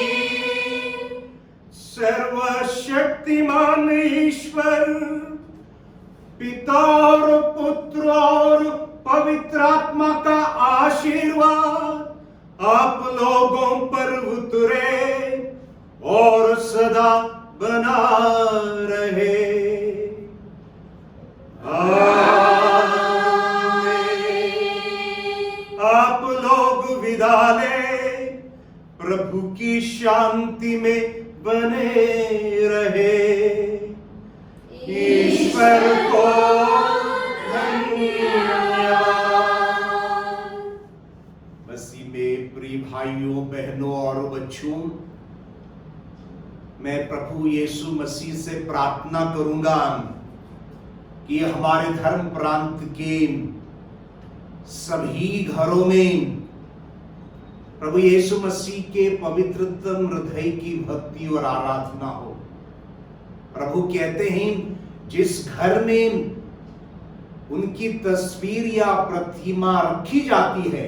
सर्वशक्तिमान ईश्वर पिता और पुत्र और पवित्र आत्मा का आशीर्वाद आप लोगों पर उतरे और सदा बना रहे। आप लोग विदा ले, प्रभु की शांति में बने रहे। ईश्वर को धन्यवाद। मसीह में प्रिय भाइयों, बहनों और बच्चों, मैं प्रभु यीशु मसीह से प्रार्थना करूंगा कि हमारे धर्म प्रांत के सभी घरों में प्रभु यीशु मसीह के पवित्रतम हृदय की भक्ति और आराधना हो। प्रभु कहते हैं जिस घर में उनकी तस्वीर या प्रतिमा रखी जाती है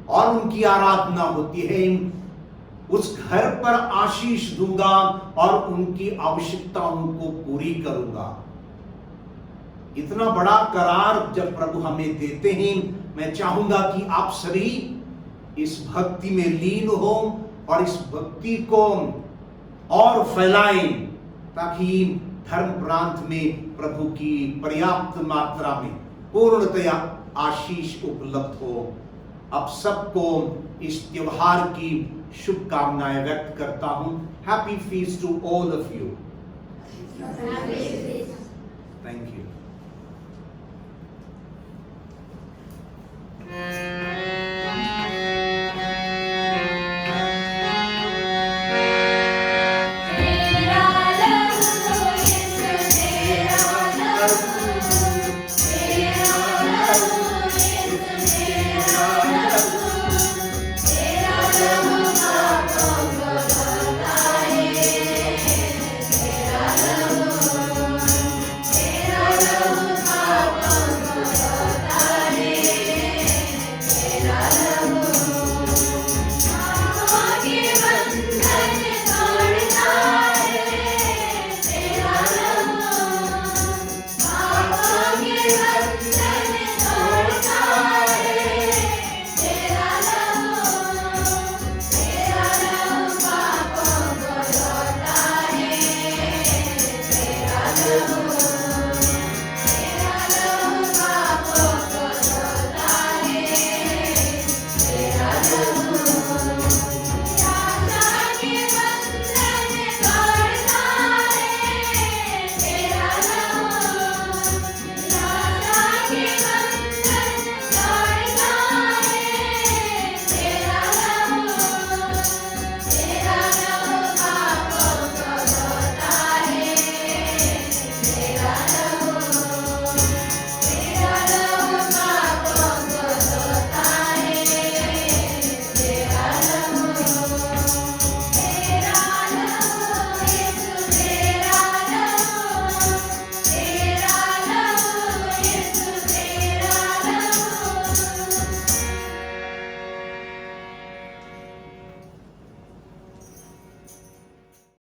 और उनकी आराधना होती है, उस घर पर आशीष दूंगा और उनकी आवश्यकताओं को पूरी करूंगा। इतना बड़ा करार जब प्रभु हमें देते हैं, मैं चाहूंगा कि आप सभी इस भक्ति में लीन हो और इस भक्ति को और फैलाएं, ताकि धर्म प्रांत में प्रभु की पर्याप्त मात्रा में पूर्णतया आशीष उपलब्ध हो। आप सबको इस त्योहार की शुभकामनाएं व्यक्त करता हूं। Happy feast to all of you. Thank you.